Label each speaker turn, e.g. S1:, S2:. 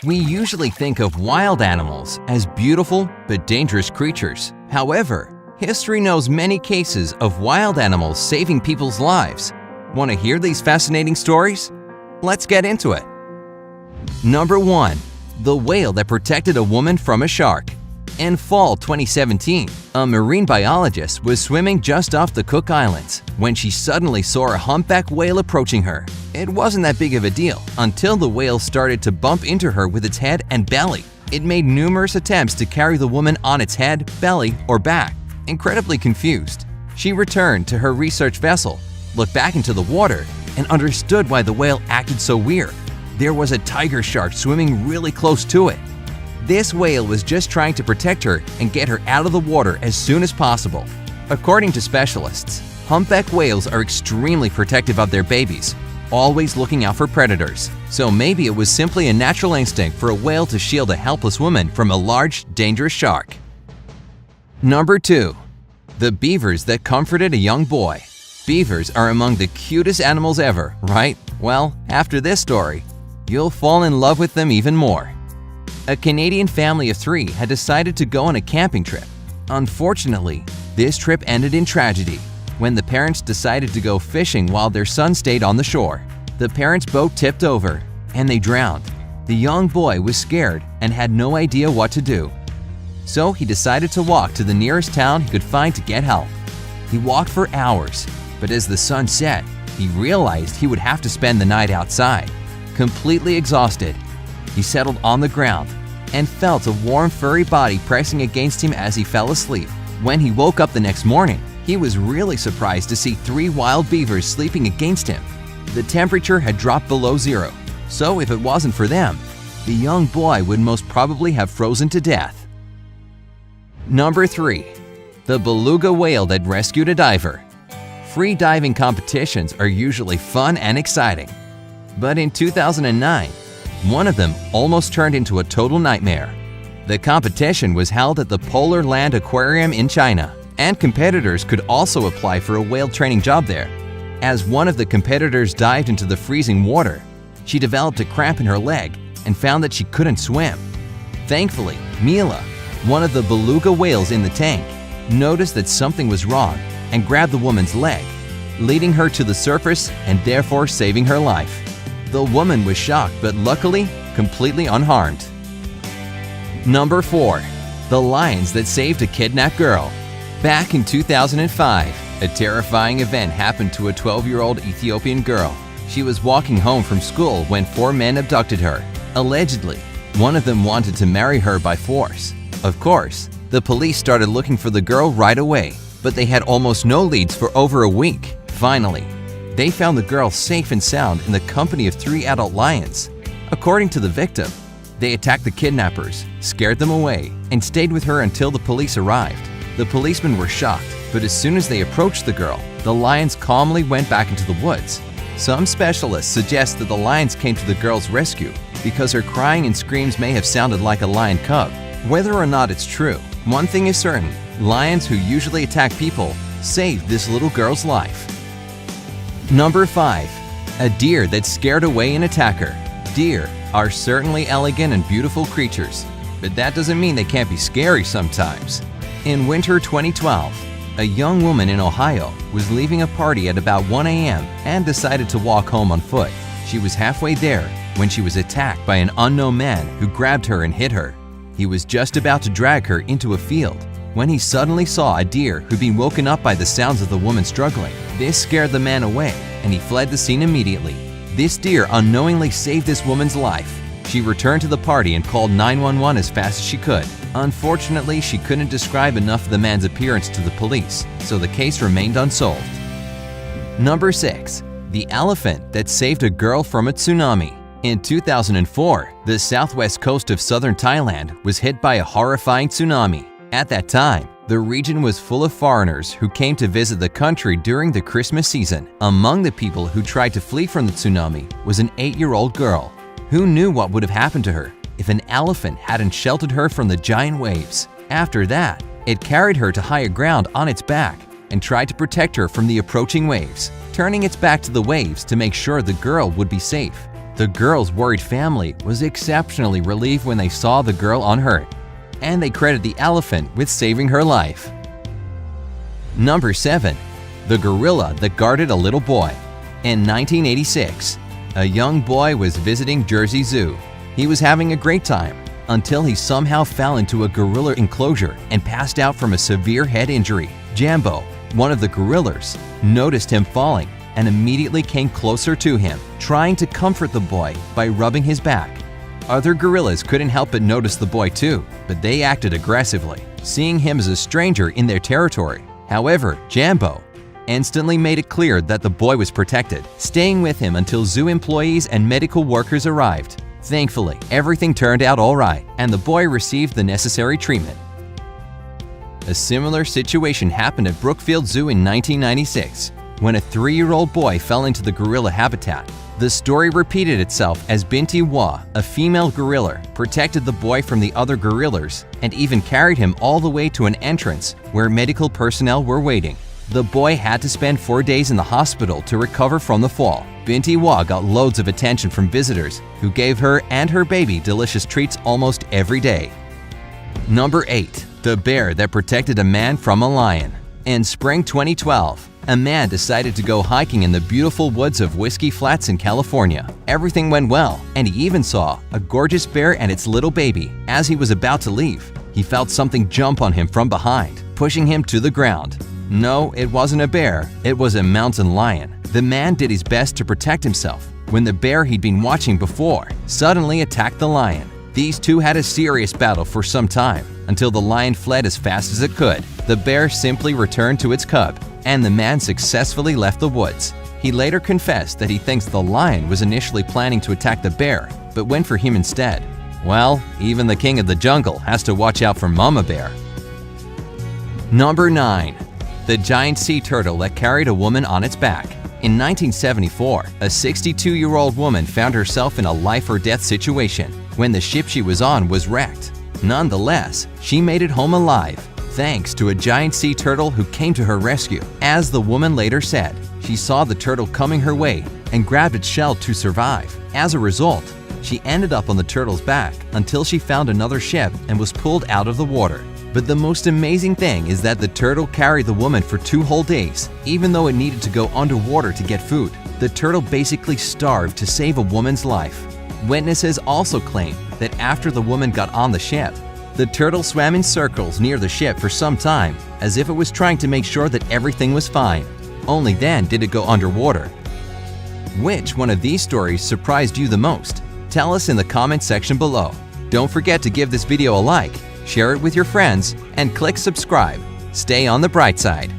S1: We usually think of wild animals as beautiful but dangerous creatures. However, history knows many cases of wild animals saving people's lives. Want to hear these fascinating stories? Let's get into it. Number 1. The whale that protected a woman from a shark. In fall 2017, a marine biologist was swimming just off the Cook Islands when she suddenly saw a humpback whale approaching her. It wasn't that big of a deal until the whale started to bump into her with its head and belly. It made numerous attempts to carry the woman on its head, belly, or back. Incredibly confused, she returned to her research vessel, looked back into the water, and understood why the whale acted so weird. There was a tiger shark swimming really close to it. This whale was just trying to protect her and get her out of the water as soon as possible. According to specialists, humpback whales are extremely protective of their babies, always looking out for predators. So maybe it was simply a natural instinct for a whale to shield a helpless woman from a large, dangerous shark. Number 2. The beavers that comforted a young boy. Beavers are among the cutest animals ever, right? Well, after this story, you'll fall in love with them even more. A Canadian family of 3 had decided to go on a camping trip. Unfortunately, this trip ended in tragedy when the parents decided to go fishing while their son stayed on the shore. The parents' boat tipped over and they drowned. The young boy was scared and had no idea what to do. So he decided to walk to the nearest town he could find to get help. He walked for hours, but as the sun set, he realized he would have to spend the night outside. Completely exhausted, he settled on the ground and felt a warm furry body pressing against him as he fell asleep. When he woke up the next morning, he was really surprised to see 3 wild beavers sleeping against him. The temperature had dropped below 0, so if it wasn't for them, the young boy would most probably have frozen to death. Number 3. The beluga whale that rescued a diver. Free diving competitions are usually fun and exciting, but in 2009, one of them almost turned into a total nightmare. The competition was held at the Polar Land Aquarium in China, and competitors could also apply for a whale training job there. As one of the competitors dived into the freezing water, she developed a cramp in her leg and found that she couldn't swim. Thankfully, Mila, one of the beluga whales in the tank, noticed that something was wrong and grabbed the woman's leg, leading her to the surface and therefore saving her life. The woman was shocked but luckily completely unharmed. Number 4. The lions that saved a kidnapped girl. Back in 2005, a terrifying event happened to a 12-year-old Ethiopian girl. She was walking home from school when 4 men abducted her. Allegedly, one of them wanted to marry her by force. Of course, the police started looking for the girl right away, but they had almost no leads for over a week. Finally, they found the girl safe and sound in the company of 3 adult lions. According to the victim, they attacked the kidnappers, scared them away, and stayed with her until the police arrived. The policemen were shocked, but as soon as they approached the girl, the lions calmly went back into the woods. Some specialists suggest that the lions came to the girl's rescue because her crying and screams may have sounded like a lion cub. Whether or not it's true, one thing is certain: lions who usually attack people saved this little girl's life. Number 5. A deer that scared away an attacker. Deer are certainly elegant and beautiful creatures, but that doesn't mean they can't be scary sometimes. In winter 2012, a young woman in Ohio was leaving a party at about 1 a.m. and decided to walk home on foot. She was halfway there when she was attacked by an unknown man who grabbed her and hit her. He was just about to drag her into a field when he suddenly saw a deer who'd been woken up by the sounds of the woman struggling. This scared the man away, and he fled the scene immediately. This deer unknowingly saved this woman's life. She returned to the party and called 911 as fast as she could. Unfortunately, she couldn't describe enough of the man's appearance to the police, so the case remained unsolved. Number 6. The elephant that saved a girl from a tsunami. In 2004, the southwest coast of southern Thailand was hit by a horrifying tsunami. At that time, the region was full of foreigners who came to visit the country during the Christmas season. Among the people who tried to flee from the tsunami was an 8-year-old girl. Who knew what would have happened to her if an elephant hadn't sheltered her from the giant waves? After that, it carried her to higher ground on its back and tried to protect her from the approaching waves, turning its back to the waves to make sure the girl would be safe. The girl's worried family was exceptionally relieved when they saw the girl unhurt, and they credit the elephant with saving her life. Number 7. The gorilla that guarded a little boy. In 1986, a young boy was visiting Jersey Zoo. He was having a great time until he somehow fell into a gorilla enclosure and passed out from a severe head injury. Jambo, one of the gorillas, noticed him falling and immediately came closer to him, trying to comfort the boy by rubbing his back. Other gorillas couldn't help but notice the boy too, but they acted aggressively, seeing him as a stranger in their territory. However, Jambo instantly made it clear that the boy was protected, staying with him until zoo employees and medical workers arrived. Thankfully, everything turned out all right, and the boy received the necessary treatment. A similar situation happened at Brookfield Zoo in 1996, when a 3-year-old boy fell into the gorilla habitat. The story repeated itself as Binti Wa, a female gorilla, protected the boy from the other gorillas and even carried him all the way to an entrance where medical personnel were waiting. The boy had to spend 4 days in the hospital to recover from the fall. Binti Wa got loads of attention from visitors who gave her and her baby delicious treats almost every day. Number 8. The bear that protected a man from a lion. In spring 2012, a man decided to go hiking in the beautiful woods of Whiskey Flats in California. Everything went well, and he even saw a gorgeous bear and its little baby. As he was about to leave, he felt something jump on him from behind, pushing him to the ground. No, it wasn't a bear, it was a mountain lion. The man did his best to protect himself when the bear he'd been watching before suddenly attacked the lion. These two had a serious battle for some time until the lion fled as fast as it could. The bear simply returned to its cub, and the man successfully left the woods. He later confessed that he thinks the lion was initially planning to attack the bear, but went for him instead. Well, even the king of the jungle has to watch out for Mama Bear. Number 9. The giant sea turtle that carried a woman on its back. In 1974, a 62-year-old woman found herself in a life-or-death situation when the ship she was on was wrecked. Nonetheless, she made it home alive, thanks to a giant sea turtle who came to her rescue. As the woman later said, she saw the turtle coming her way and grabbed its shell to survive. As a result, she ended up on the turtle's back until she found another ship and was pulled out of the water. But the most amazing thing is that the turtle carried the woman for 2 whole days, even though it needed to go underwater to get food. The turtle basically starved to save a woman's life. Witnesses also claim that after the woman got on the ship, the turtle swam in circles near the ship for some time, as if it was trying to make sure that everything was fine. Only then did it go underwater. Which one of these stories surprised you the most? Tell us in the comment section below. Don't forget to give this video a like, share it with your friends, and click subscribe. Stay on the bright side.